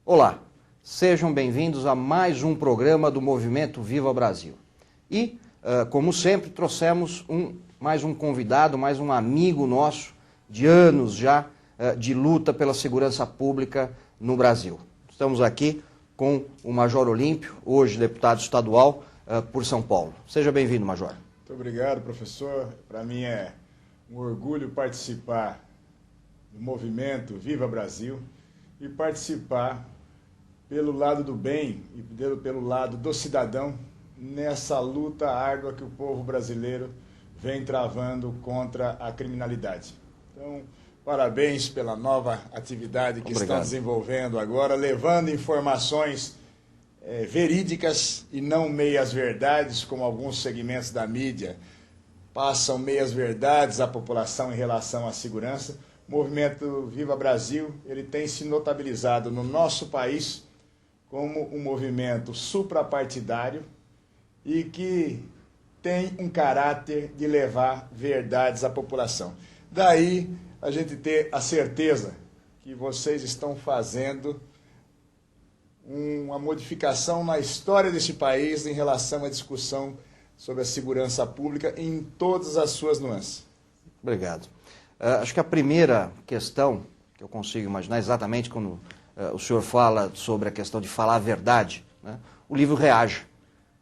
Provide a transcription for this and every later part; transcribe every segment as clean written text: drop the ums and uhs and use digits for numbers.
Olá, sejam bem-vindos a mais um programa do Movimento Viva Brasil. E, como sempre, trouxemos mais um convidado, mais um amigo nosso, de anos já, de luta pela segurança pública no Brasil. Estamos aqui com o Major Olímpio, hoje deputado estadual por São Paulo. Seja bem-vindo, Major. Muito obrigado, professor. Para mim é um orgulho participar do movimento Viva Brasil e participar pelo lado do bem e pelo lado do cidadão nessa luta árdua que o povo brasileiro vem travando contra a criminalidade. Então, parabéns pela nova atividade que estão desenvolvendo agora, levando informações verídicas e não meias-verdades, como alguns segmentos da mídia passam meias-verdades à população em relação à segurança. O movimento Viva Brasil, ele tem se notabilizado no nosso país como um movimento suprapartidário e que tem um caráter de levar verdades à população. Daí a gente ter a certeza que vocês estão fazendo uma modificação na história deste país em relação à discussão sobre a segurança pública em todas as suas nuances. Obrigado. Acho que a primeira questão que eu consigo imaginar exatamente quando o senhor fala sobre a questão de falar a verdade, né? O livro Reaja,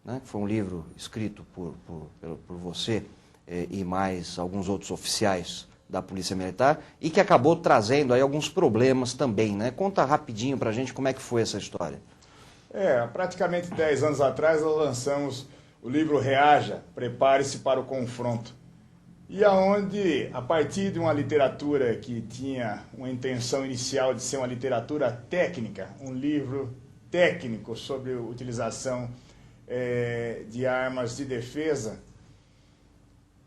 né? Foi um livro escrito por você e mais alguns outros oficiais da Polícia Militar e que acabou trazendo aí alguns problemas também, né? Conta rapidinho pra gente como é que foi essa história. Praticamente 10 anos atrás nós lançamos o livro Reaja, Prepare-se para o Confronto. E aonde, a partir de uma literatura que tinha uma intenção inicial de ser uma literatura técnica, um livro técnico sobre a utilização de armas de defesa,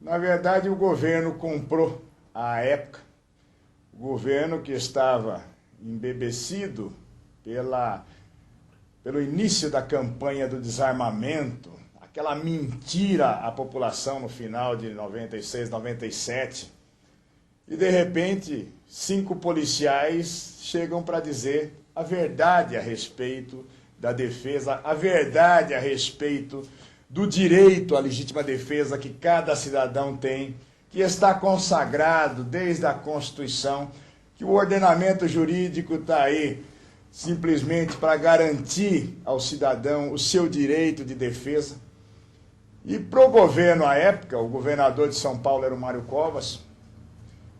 na verdade o governo comprou à época, o governo que estava embebecido pelo início da campanha do desarmamento, aquela mentira à população no final de 96, 97, e de repente 5 policiais chegam para dizer a verdade a respeito da defesa, a verdade a respeito do direito à legítima defesa que cada cidadão tem, que está consagrado desde a Constituição, que o ordenamento jurídico está aí simplesmente para garantir ao cidadão o seu direito de defesa. E para o governo, à época, o governador de São Paulo era o Mário Covas,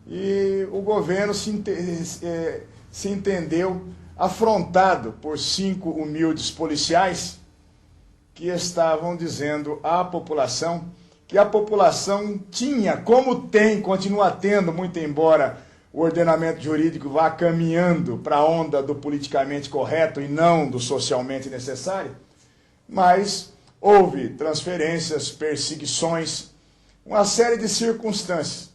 e o governo se entendeu afrontado por 5 humildes policiais que estavam dizendo à população que a população tinha, como tem, continua tendo, muito embora o ordenamento jurídico vá caminhando para a onda do politicamente correto e não do socialmente necessário, mas houve transferências, perseguições, uma série de circunstâncias.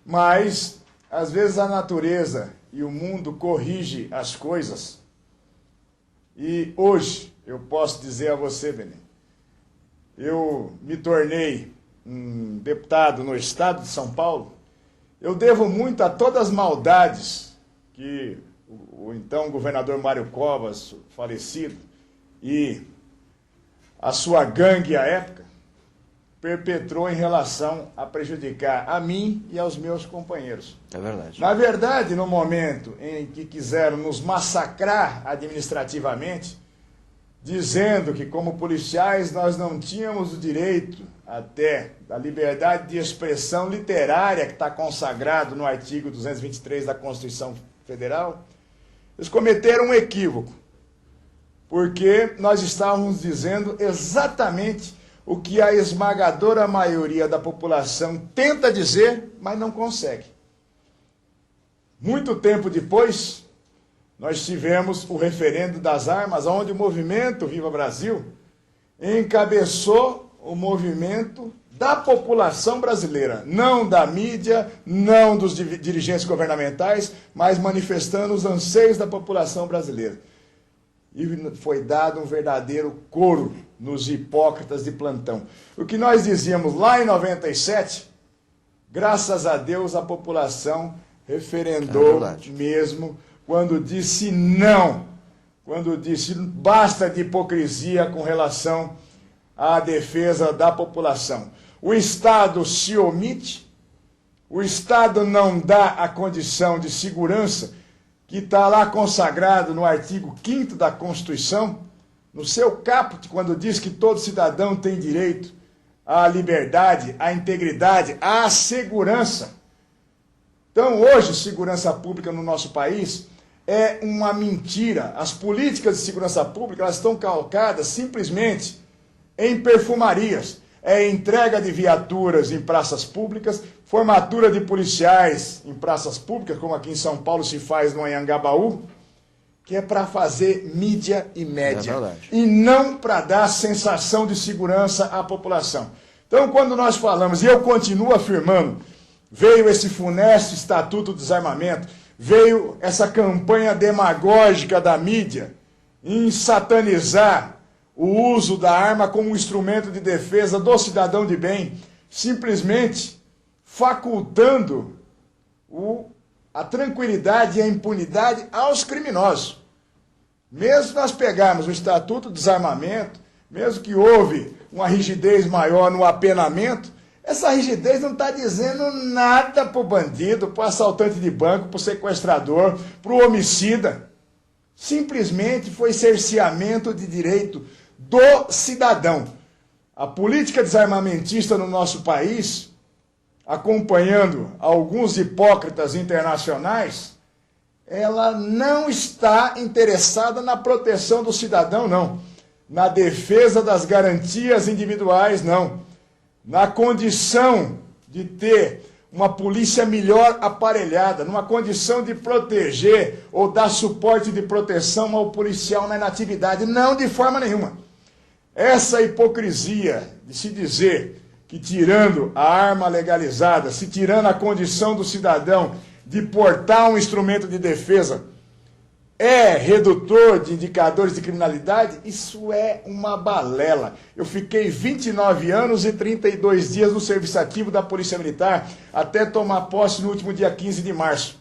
Mas, às vezes, a natureza e o mundo corrige as coisas. E hoje, eu posso dizer a você, Benê, eu me tornei um deputado no estado de São Paulo. Eu devo muito a todas as maldades que o então governador Mário Covas, falecido, e a sua gangue à época, perpetrou em relação a prejudicar a mim e aos meus companheiros. É verdade. Na verdade, no momento em que quiseram nos massacrar administrativamente, dizendo que como policiais nós não tínhamos o direito até da liberdade de expressão literária que está consagrado no artigo 223 da Constituição Federal, eles cometeram um equívoco. Porque nós estávamos dizendo exatamente o que a esmagadora maioria da população tenta dizer, mas não consegue. Muito tempo depois, nós tivemos o referendo das armas, onde o movimento Viva Brasil encabeçou o movimento da população brasileira, não da mídia, não dos dirigentes governamentais, mas manifestando os anseios da população brasileira. E foi dado um verdadeiro coro nos hipócritas de plantão. O que nós dizíamos lá em 97, graças a Deus a população referendou mesmo quando disse não quando disse basta de hipocrisia com relação à defesa da população. O Estado se omite, o Estado não dá a condição de segurança que está lá consagrado no artigo 5º da Constituição, no seu caput, quando diz que todo cidadão tem direito à liberdade, à integridade, à segurança. Então, hoje, segurança pública no nosso país é uma mentira. As políticas de segurança pública elas estão calcadas simplesmente em perfumarias. É entrega de viaturas em praças públicas, formatura de policiais em praças públicas, como aqui em São Paulo se faz no Anhangabaú, que é para fazer mídia e média, e não para dar sensação de segurança à população. Então, quando nós falamos, e eu continuo afirmando, veio esse funesto Estatuto do Desarmamento, veio essa campanha demagógica da mídia em satanizar o uso da arma como um instrumento de defesa do cidadão de bem, simplesmente facultando a tranquilidade e a impunidade aos criminosos. Mesmo nós pegarmos o Estatuto do Desarmamento, mesmo que houve uma rigidez maior no apenamento, essa rigidez não está dizendo nada para o bandido, para o assaltante de banco, para o sequestrador, para o homicida. Simplesmente foi cerceamento de direito do cidadão. A política desarmamentista no nosso país, acompanhando alguns hipócritas internacionais, ela não está interessada na proteção do cidadão, não. Na defesa das garantias individuais, não. Na condição de ter uma polícia melhor aparelhada, numa condição de proteger ou dar suporte de proteção ao policial na inatividade. Não, de forma nenhuma. Essa hipocrisia de se dizer que tirando a arma legalizada, se tirando a condição do cidadão de portar um instrumento de defesa, é redutor de indicadores de criminalidade, isso é uma balela. Eu fiquei 29 anos e 32 dias no serviço ativo da Polícia Militar, até tomar posse no último dia 15 de março.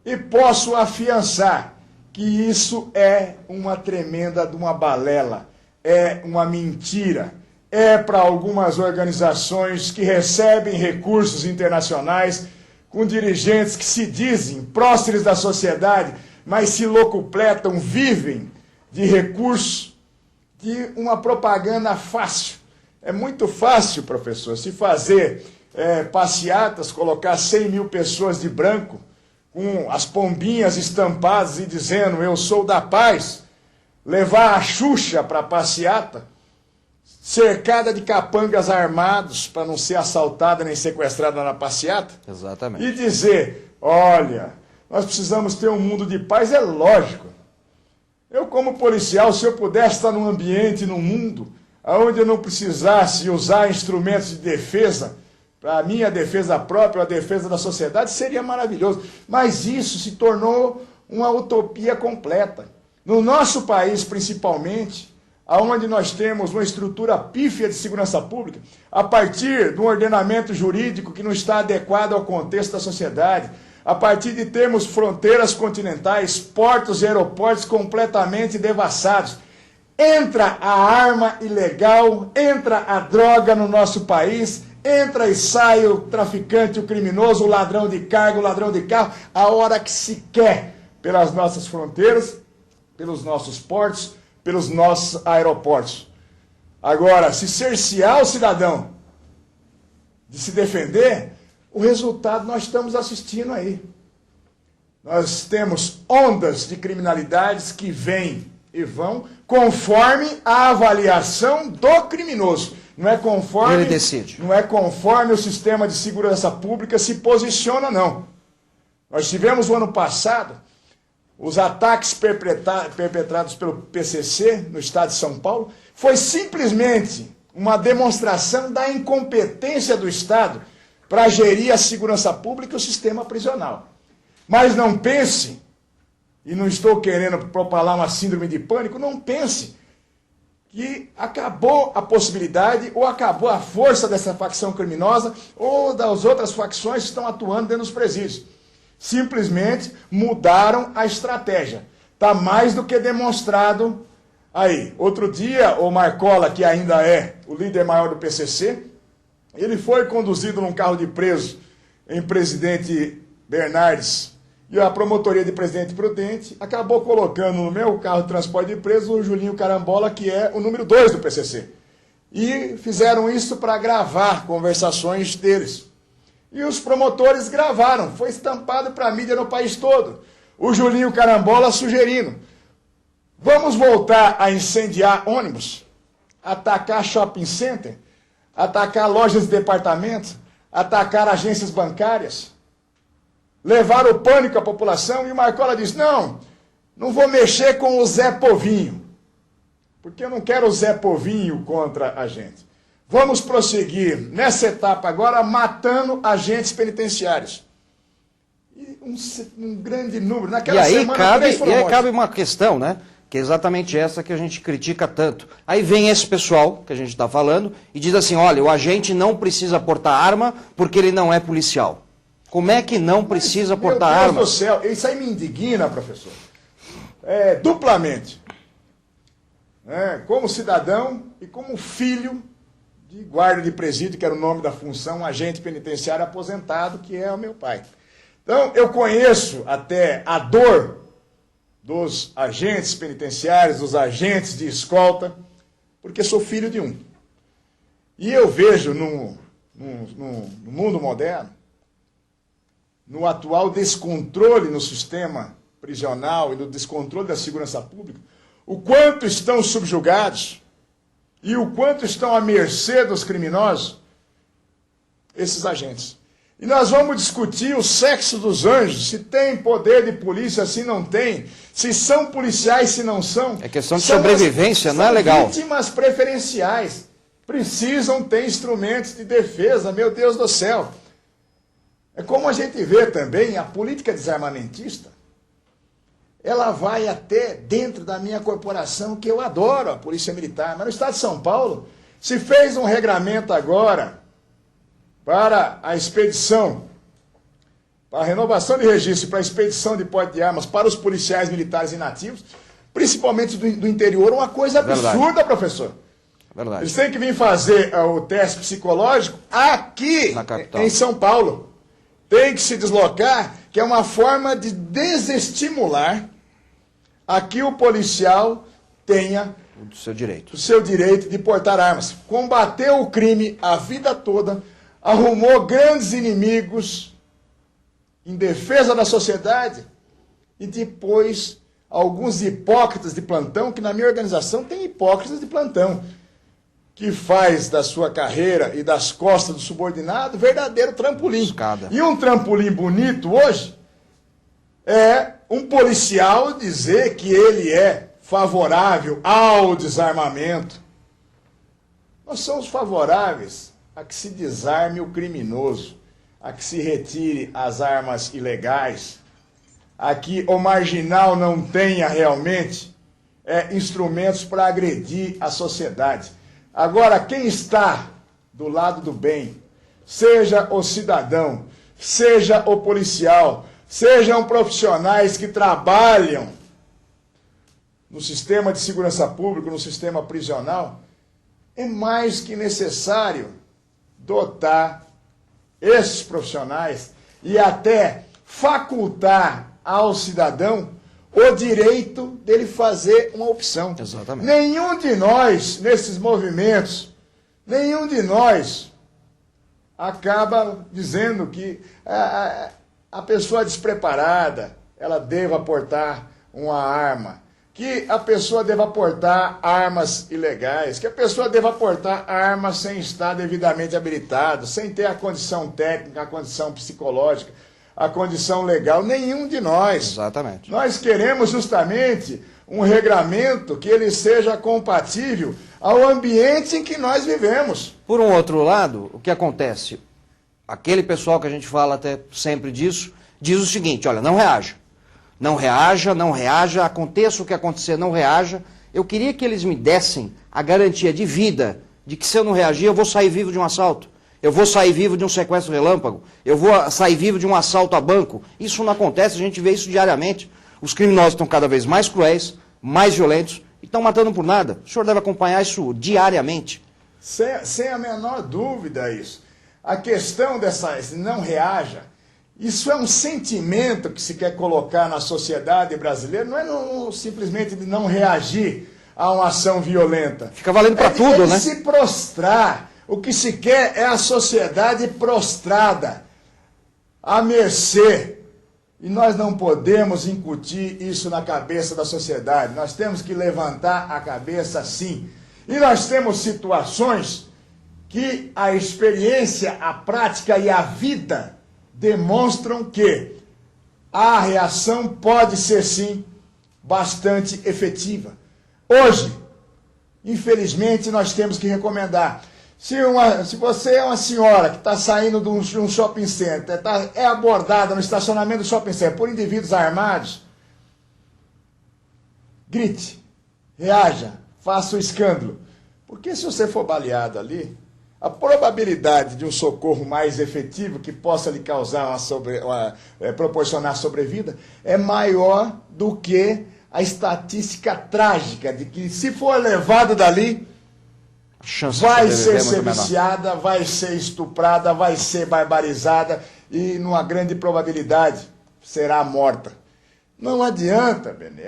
E posso afiançar que isso é uma tremenda de uma balela, é uma mentira. É para algumas organizações que recebem recursos internacionais, com dirigentes que se dizem próceres da sociedade, mas se locupletam, vivem de recursos, de uma propaganda fácil. É muito fácil, professor, se fazer passeatas, colocar 100 mil pessoas de branco, com as pombinhas estampadas e dizendo, eu sou da paz, levar a Xuxa para a passeata, cercada de capangas armados para não ser assaltada nem sequestrada na passeata. Exatamente. E dizer, olha, nós precisamos ter um mundo de paz, é lógico. Eu, como policial, se eu pudesse estar num ambiente, num mundo, onde eu não precisasse usar instrumentos de defesa, para a minha defesa própria, a defesa da sociedade, seria maravilhoso. Mas isso se tornou uma utopia completa. No nosso país, principalmente, onde nós temos uma estrutura pífia de segurança pública, a partir de um ordenamento jurídico que não está adequado ao contexto da sociedade, a partir de termos fronteiras continentais, portos e aeroportos completamente devassados, entra a arma ilegal, entra a droga no nosso país, entra e sai o traficante, o criminoso, o ladrão de carga, o ladrão de carro, a hora que se quer, pelas nossas fronteiras, pelos nossos portos, pelos nossos aeroportos. Agora, se cercear o cidadão de se defender, o resultado nós estamos assistindo aí. Nós temos ondas de criminalidades que vêm e vão conforme a avaliação do criminoso. Não é conforme, ele decide. Não é conforme o sistema de segurança pública se posiciona, não. Nós tivemos no ano passado os ataques perpetrados pelo PCC no estado de São Paulo. Foi simplesmente uma demonstração da incompetência do Estado para gerir a segurança pública e o sistema prisional. Mas não pense, e não estou querendo propalar uma síndrome de pânico, não pense que acabou a possibilidade ou acabou a força dessa facção criminosa ou das outras facções que estão atuando dentro dos presídios. Simplesmente mudaram a estratégia. Está mais do que demonstrado aí. Outro dia, o Marcola, que ainda é o líder maior do PCC, ele foi conduzido num carro de preso em Presidente Bernardes, e a promotoria de Presidente Prudente acabou colocando no meu carro de transporte de preso o Julinho Carambola, que é o número 2 do PCC. E fizeram isso para gravar conversações deles. E os promotores gravaram, foi estampado para a mídia no país todo. O Julinho Carambola sugerindo: vamos voltar a incendiar ônibus, atacar shopping center, atacar lojas de departamento, atacar agências bancárias, levar o pânico à população. E o Marcola disse: não vou mexer com o Zé Povinho, porque eu não quero o Zé Povinho contra a gente. Vamos prosseguir nessa etapa agora matando agentes penitenciários. E um grande número. Naquela semana, cabe uma questão, né? Que é exatamente essa que a gente critica tanto. Aí vem esse pessoal que a gente está falando e diz assim: olha, o agente não precisa portar arma porque ele não é policial. Como é que não precisa portar arma? Meu Deus do céu, isso aí me indigna, professor. Duplamente. Como cidadão e como filho de guarda de presídio, que era o nome da função, um agente penitenciário aposentado, que é o meu pai. Então, eu conheço até a dor dos agentes penitenciários, dos agentes de escolta, porque sou filho de um. E eu vejo no mundo moderno, no atual descontrole no sistema prisional e no descontrole da segurança pública, o quanto estão subjugados e o quanto estão à mercê dos criminosos esses agentes. E nós vamos discutir o sexo dos anjos, se tem poder de polícia, se não tem, se são policiais, se não são. É questão de sobrevivência, não é legal. São vítimas preferenciais, precisam ter instrumentos de defesa, meu Deus do céu. É como a gente vê também a política desarmamentista, ela vai até dentro da minha corporação, que eu adoro, a Polícia Militar, mas no estado de São Paulo se fez um regramento agora para a expedição, para a renovação de registro, para a expedição de porte de armas para os policiais militares inativos, principalmente do interior, uma coisa absurda, verdade, professor. Verdade. Eles têm que vir fazer o teste psicológico aqui em São Paulo. Tem que se deslocar, que é uma forma de desestimular a que o policial tenha o seu direito de portar armas. Combateu o crime a vida toda, arrumou grandes inimigos em defesa da sociedade e depois alguns hipócritas de plantão, que na minha organização tem hipócritas de plantão, que faz da sua carreira e das costas do subordinado verdadeiro trampolim. Escada. E um trampolim bonito hoje é um policial dizer que ele é favorável ao desarmamento. Nós somos favoráveis a que se desarme o criminoso, a que se retire as armas ilegais, a que o marginal não tenha realmente instrumentos para agredir a sociedade. Agora, quem está do lado do bem, seja o cidadão, seja o policial, sejam profissionais que trabalham no sistema de segurança pública, no sistema prisional, é mais que necessário dotar esses profissionais e até facultar ao cidadão o direito dele fazer uma opção. Exatamente. Nenhum de nós, nesses movimentos, nenhum de nós acaba dizendo que a pessoa despreparada, ela deva portar uma arma, que a pessoa deva portar armas ilegais, que a pessoa deva portar armas sem estar devidamente habilitado, sem ter a condição técnica, a condição psicológica, a condição legal. Nenhum de nós. Exatamente. Nós queremos justamente um regramento que ele seja compatível ao ambiente em que nós vivemos. Por um outro lado, o que acontece? Aquele pessoal que a gente fala até sempre disso, diz o seguinte: olha, não reaja. Não reaja, não reaja, aconteça o que acontecer, não reaja. Eu queria que eles me dessem a garantia de vida, de que se eu não reagir, eu vou sair vivo de um assalto. Eu vou sair vivo de um sequestro relâmpago. Eu vou sair vivo de um assalto a banco. Isso não acontece, a gente vê isso diariamente. Os criminosos estão cada vez mais cruéis, mais violentos e estão matando por nada. O senhor deve acompanhar isso diariamente. Sem a menor dúvida isso. A questão dessa não reaja, isso é um sentimento que se quer colocar na sociedade brasileira, não é simplesmente de não reagir a uma ação violenta. Fica valendo para tudo, né? Se prostrar. O que se quer é a sociedade prostrada, à mercê. E nós não podemos incutir isso na cabeça da sociedade. Nós temos que levantar a cabeça sim. E nós temos situações que a experiência, a prática e a vida demonstram que a reação pode ser sim bastante efetiva. Hoje, infelizmente, nós temos que recomendar. Se você é uma senhora que está saindo de um shopping center, é abordada no estacionamento do shopping center por indivíduos armados, grite, reaja, faça o escândalo. Porque se você for baleado ali, a probabilidade de um socorro mais efetivo que possa lhe causar proporcionar sobrevida é maior do que a estatística trágica de que se for levado dali, vai ser viciada, vai ser estuprada, vai ser barbarizada e, numa grande probabilidade, será morta. Não adianta, Benê,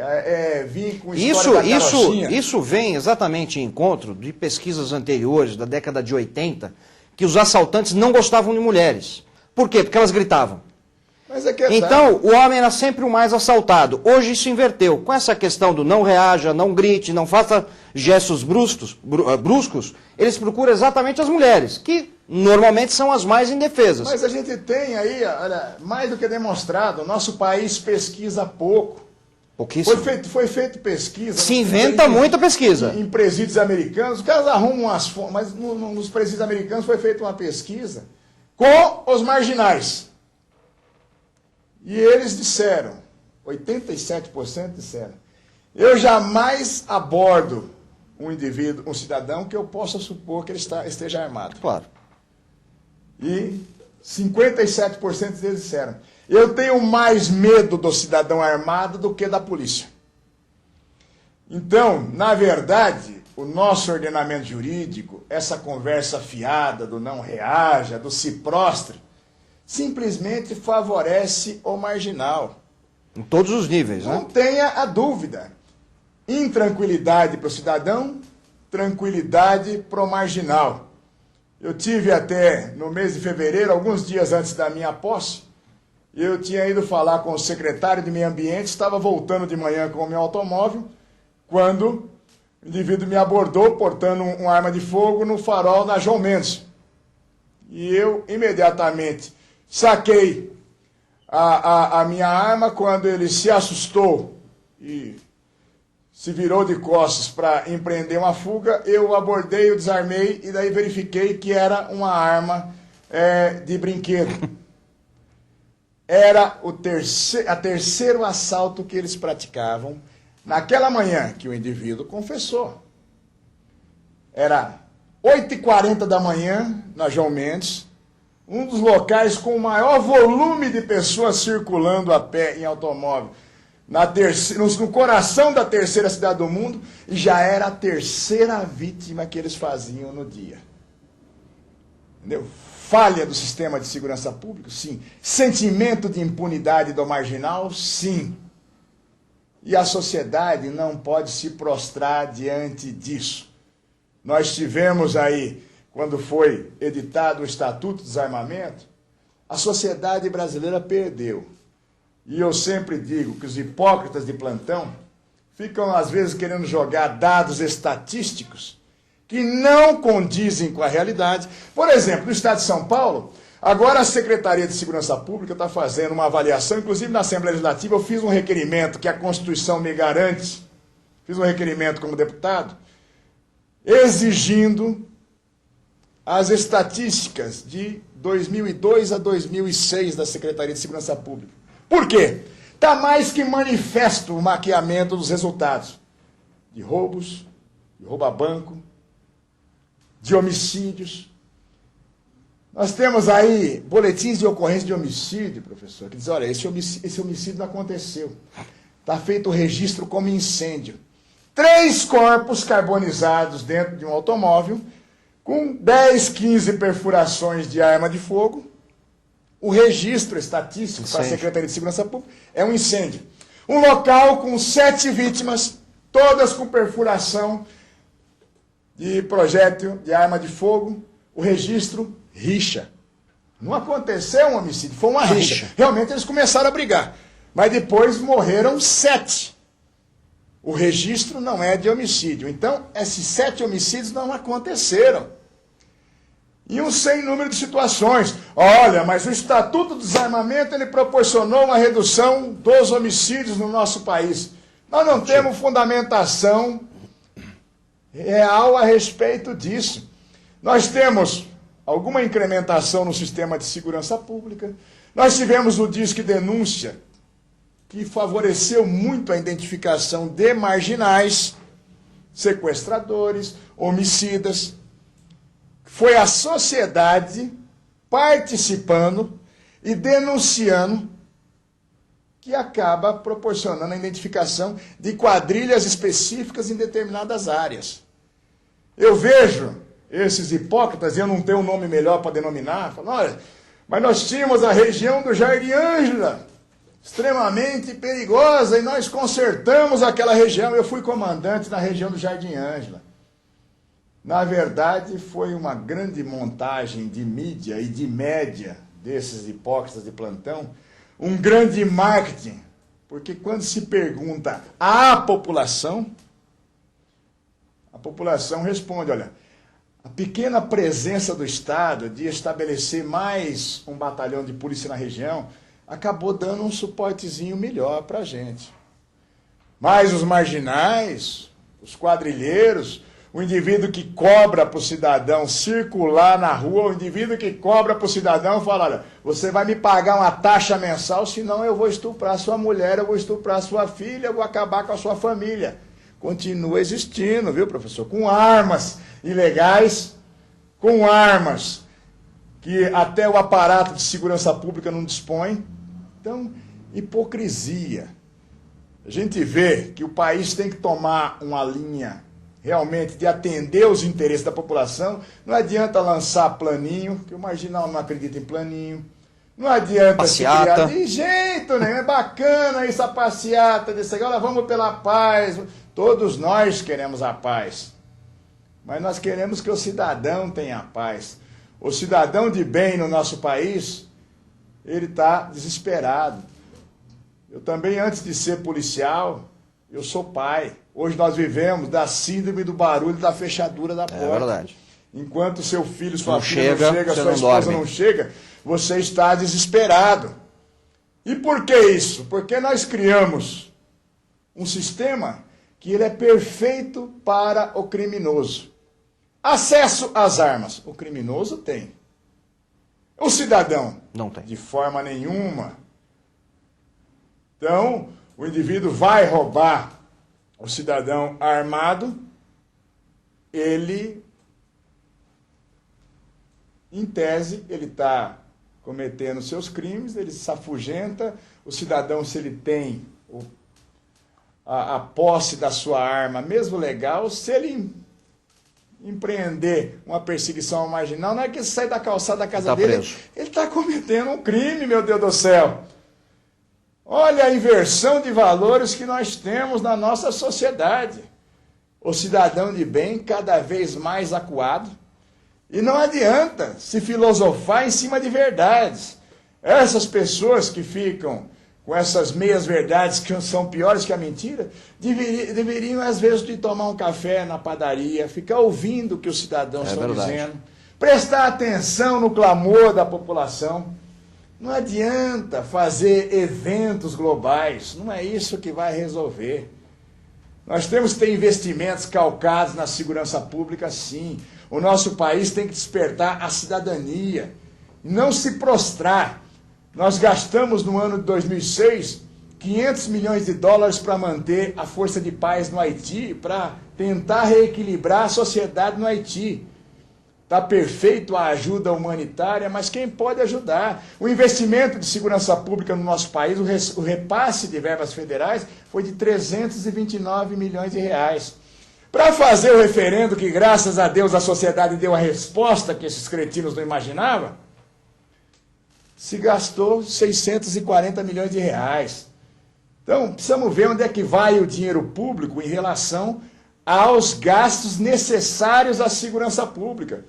vir com história da carochinha. Isso vem exatamente em encontro de pesquisas anteriores, da década de 80, que os assaltantes não gostavam de mulheres. Por quê? Porque elas gritavam. Mas é que então, o homem era sempre o mais assaltado. Hoje isso inverteu. Com essa questão do não reaja, não grite, não faça gestos bruscos, eles procuram exatamente as mulheres, que normalmente são as mais indefesas. Mas a gente tem aí, olha, mais do que demonstrado, o nosso país pesquisa pouco. Pouquíssimo. Foi feito pesquisa. Se inventa muita pesquisa. Em presídios americanos, os caras arrumam umas fontes, mas nos presídios americanos foi feita uma pesquisa com os marginais. E eles disseram, 87% disseram, eu jamais abordo um indivíduo, um cidadão que eu possa supor que ele esteja armado. Claro. E 57% deles disseram, eu tenho mais medo do cidadão armado do que da polícia. Então, na verdade, o nosso ordenamento jurídico, essa conversa fiada do não reaja, do se prostre, simplesmente favorece o marginal. Em todos os níveis, né? Não tenha a dúvida. Intranquilidade para o cidadão, tranquilidade para o marginal. Eu tive até, no mês de fevereiro, alguns dias antes da minha posse, eu tinha ido falar com o secretário de Meio Ambiente, estava voltando de manhã com o meu automóvel, quando o indivíduo me abordou portando uma arma de fogo no farol na João Mendes. E eu, imediatamente, saquei a minha arma. Quando ele se assustou e se virou de costas para empreender uma fuga, eu abordei, eu desarmei e daí verifiquei que era uma arma de brinquedo. Era o terceiro assalto que eles praticavam naquela manhã que o indivíduo confessou. Era 8h40 da manhã, na João Mendes, um dos locais com o maior volume de pessoas circulando a pé em automóvel, no coração da terceira cidade do mundo, e já era a terceira vítima que eles faziam no dia. Entendeu? Falha do sistema de segurança pública? Sim. Sentimento de impunidade do marginal? Sim. E a sociedade não pode se prostrar diante disso. Nós tivemos aí, quando foi editado o Estatuto do Desarmamento, a sociedade brasileira perdeu. E eu sempre digo que os hipócritas de plantão ficam, às vezes, querendo jogar dados estatísticos que não condizem com a realidade. Por exemplo, no estado de São Paulo, agora a Secretaria de Segurança Pública está fazendo uma avaliação, inclusive na Assembleia Legislativa eu fiz um requerimento que a Constituição me garante, fiz um requerimento como deputado, exigindo as estatísticas de 2002 a 2006 da Secretaria de Segurança Pública. Por quê? Está mais que manifesto o maquiamento dos resultados de roubos, de roubo a banco, de homicídios. Nós temos aí boletins de ocorrência de homicídio, professor, que dizem, olha, esse homicídio não aconteceu. está feito o registro como incêndio. 3 corpos carbonizados dentro de um automóvel, com 10, 15 perfurações de arma de fogo. O registro estatístico para a Secretaria de Segurança Pública é um incêndio. Um local com 7 vítimas, todas com perfuração de projétil, de arma de fogo. O registro, rixa. Não aconteceu um homicídio, foi uma rixa. Realmente eles começaram a brigar. Mas depois morreram 7. O registro não é de homicídio. Então, esses 7 homicídios não aconteceram. E um sem número de situações. Olha, mas o Estatuto do Desarmamento ele proporcionou uma redução dos homicídios no nosso país. Nós não temos fundamentação real a respeito disso. Nós temos alguma incrementação no sistema de segurança pública. Nós tivemos o Disque Denúncia, que favoreceu muito a identificação de marginais, sequestradores, homicidas. Foi a sociedade participando e denunciando que acaba proporcionando a identificação de quadrilhas específicas em determinadas áreas. Eu vejo esses hipócritas, e eu não tenho um nome melhor para denominar, falando, olha, mas nós tínhamos a região do Jardim Ângela, extremamente perigosa, e nós consertamos aquela região. Eu fui comandante na região do Jardim Ângela. Na verdade, foi uma grande montagem de mídia e de média desses hipócritas de plantão, um grande marketing, porque quando se pergunta à população, a população responde, olha, a pequena presença do Estado de estabelecer mais um batalhão de polícia na região acabou dando um suportezinho melhor para a gente. Mas os marginais, os quadrilheiros, o indivíduo que cobra para o cidadão circular na rua, o indivíduo que cobra para o cidadão fala, olha, você vai me pagar uma taxa mensal, senão eu vou estuprar sua mulher, eu vou estuprar sua filha, eu vou acabar com a sua família. Continua existindo, viu, professor? Com armas ilegais, com armas que até o aparato de segurança pública não dispõe. Então, hipocrisia. A gente vê que o país tem que tomar uma linha realmente de atender os interesses da população. Não adianta lançar planinho, que o marginal não acredita em planinho. Não adianta passeata. Se criar de jeito nenhum. É bacana isso, a passeata, desse agora vamos pela paz. Todos nós queremos a paz. Mas nós queremos que o cidadão tenha paz. O cidadão de bem no nosso país, ele está desesperado. Eu também, antes de ser policial, eu sou pai. Hoje nós vivemos da síndrome do barulho da fechadura da porta. É verdade. Enquanto seu filho, sua filha não chega, sua esposa não chega, você está desesperado. E por que isso? Porque nós criamos um sistema que ele é perfeito para o criminoso. Acesso às armas, o criminoso tem. O cidadão, não tem. De forma nenhuma. Então, o indivíduo vai roubar o cidadão armado, ele, em tese, ele está cometendo seus crimes, ele se afugenta, o cidadão, se ele tem a posse da sua arma, mesmo legal, se ele empreender uma perseguição ao marginal, não é que ele sai da calçada da casa dele, preso. Ele está cometendo um crime, meu Deus do céu. Olha a inversão de valores que nós temos na nossa sociedade. O cidadão de bem cada vez mais acuado. E não adianta se filosofar em cima de verdades. Essas pessoas que ficam com essas meias verdades que são piores que a mentira, deveriam às vezes de tomar um café na padaria, ficar ouvindo o que os cidadãos estão dizendo, prestar atenção no clamor da população. Não adianta fazer eventos globais, não é isso que vai resolver. Nós temos que ter investimentos calcados na segurança pública, sim. O nosso país tem que despertar a cidadania, não se prostrar. Nós gastamos no ano de 2006 500 milhões de dólares para manter a força de paz no Haiti, para tentar reequilibrar a sociedade no Haiti. está perfeito a ajuda humanitária, mas quem pode ajudar? O investimento de segurança pública no nosso país, o repasse de verbas federais foi de 329 milhões de reais. Para fazer o referendo, que graças a Deus a sociedade deu a resposta que esses cretinos não imaginavam, se gastou 640 milhões de reais. Então, precisamos ver onde é que vai o dinheiro público em relação aos gastos necessários à segurança pública.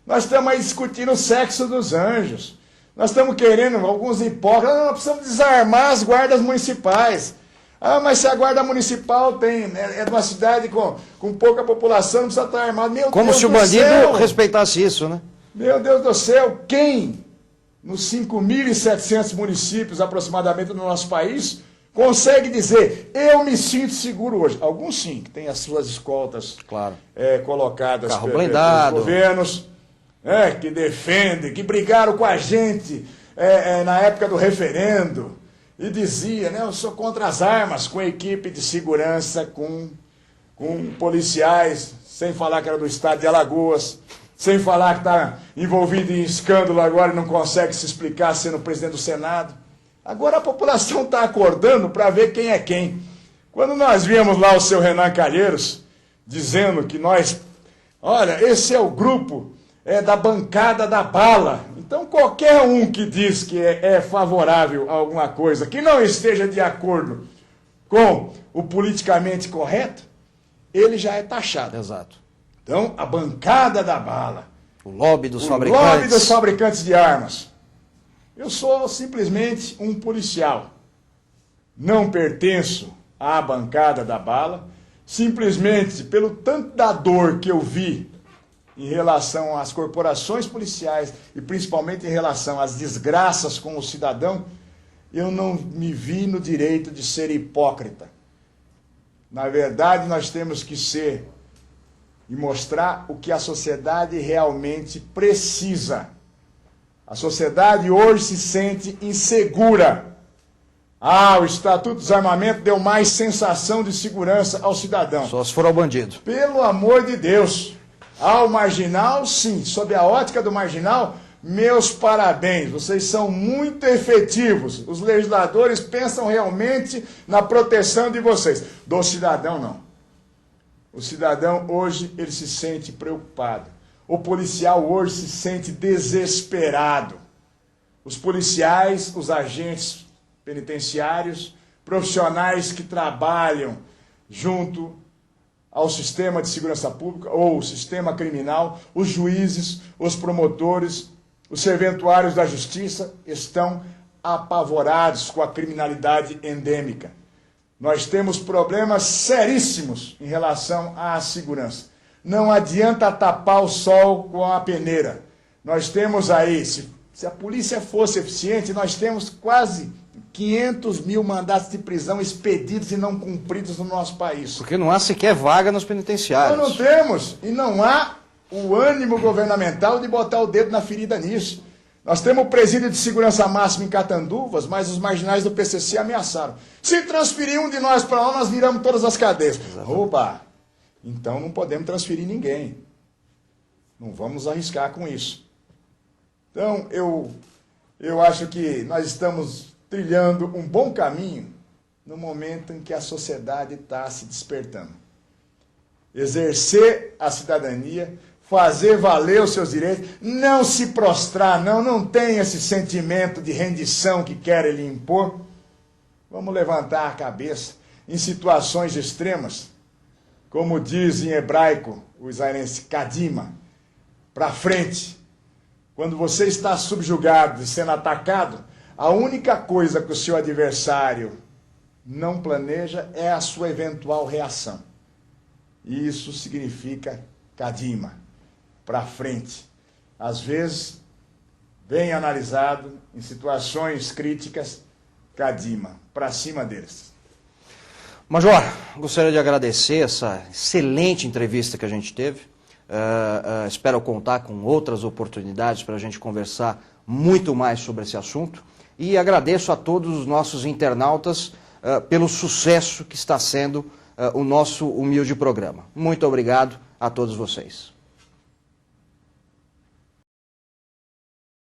Nós estamos aí discutindo o sexo dos anjos. Nós estamos querendo, alguns hipócritas, nós precisamos desarmar as guardas municipais. Ah, mas se a guarda municipal é de uma cidade com pouca população, não precisa estar armado. Meu Como Deus se o do bandido céu! respeitasse isso, né? Meu Deus do céu, quem, nos 5.700 municípios aproximadamente do nosso país, consegue dizer, eu me sinto seguro hoje? Alguns sim, que têm as suas escoltas Claro. Colocadas Carro pelos blindado. governos, que defendem, que brigaram com a gente na época do referendo, e dizia, né, eu sou contra as armas, com equipe de segurança, com policiais, sem falar que era do estado de Alagoas, sem falar que está envolvido em escândalo agora e não consegue se explicar sendo presidente do Senado. Agora a população está acordando para ver quem é quem. Quando nós víamos lá o seu Renan Calheiros dizendo que nós, olha, esse é o grupo da bancada da bala. Então qualquer um que diz que é favorável a alguma coisa que não esteja de acordo com o politicamente correto, ele já é taxado. Exato. Então a bancada da bala. O lobby dos fabricantes. O lobby dos fabricantes de armas. Eu sou simplesmente um policial. Não pertenço à bancada da bala. Simplesmente pelo tanto da dor que eu vi em relação às corporações policiais e principalmente em relação às desgraças com o cidadão, eu não me vi no direito de ser hipócrita. Na verdade, nós temos que ser e mostrar o que a sociedade realmente precisa. A sociedade hoje se sente insegura. O Estatuto do Desarmamento deu mais sensação de segurança ao cidadão. Só se for ao bandido. Pelo amor de Deus. Ao marginal, sim. Sob a ótica do marginal, meus parabéns. Vocês são muito efetivos. Os legisladores pensam realmente na proteção de vocês. Do cidadão, não. O cidadão hoje, ele se sente preocupado. O policial hoje se sente desesperado. Os policiais, os agentes penitenciários, profissionais que trabalham junto ao sistema de segurança pública ou sistema criminal, os juízes, os promotores, os serventuários da justiça estão apavorados com a criminalidade endêmica. Nós temos problemas seríssimos em relação à segurança. Não adianta tapar o sol com a peneira. Nós temos aí, se a polícia fosse eficiente, nós temos quase 500 mil mandatos de prisão expedidos e não cumpridos no nosso país. Porque não há sequer vaga nos penitenciários. Nós não temos, e não há o ânimo governamental de botar o dedo na ferida nisso. Nós temos o presídio de segurança máxima em Catanduvas, mas os marginais do PCC ameaçaram. Se transferir um de nós para lá, nós viramos todas as cadeias. Opa! Então não podemos transferir ninguém. Não vamos arriscar com isso. Então eu acho que nós estamos trilhando um bom caminho no momento em que a sociedade está se despertando. Exercer a cidadania, fazer valer os seus direitos, não se prostrar, não tem esse sentimento de rendição que querem lhe impor. Vamos levantar a cabeça em situações extremas, como diz em hebraico o israelense, kadima, para frente. Quando você está subjugado e sendo atacado, a única coisa que o seu adversário não planeja é a sua eventual reação. E isso significa kadima, para frente. Às vezes, bem analisado, em situações críticas, kadima, para cima deles. Major, gostaria de agradecer essa excelente entrevista que a gente teve. Espero contar com outras oportunidades para a gente conversar muito mais sobre esse assunto. E agradeço a todos os nossos internautas pelo sucesso que está sendo o nosso humilde programa. Muito obrigado a todos vocês.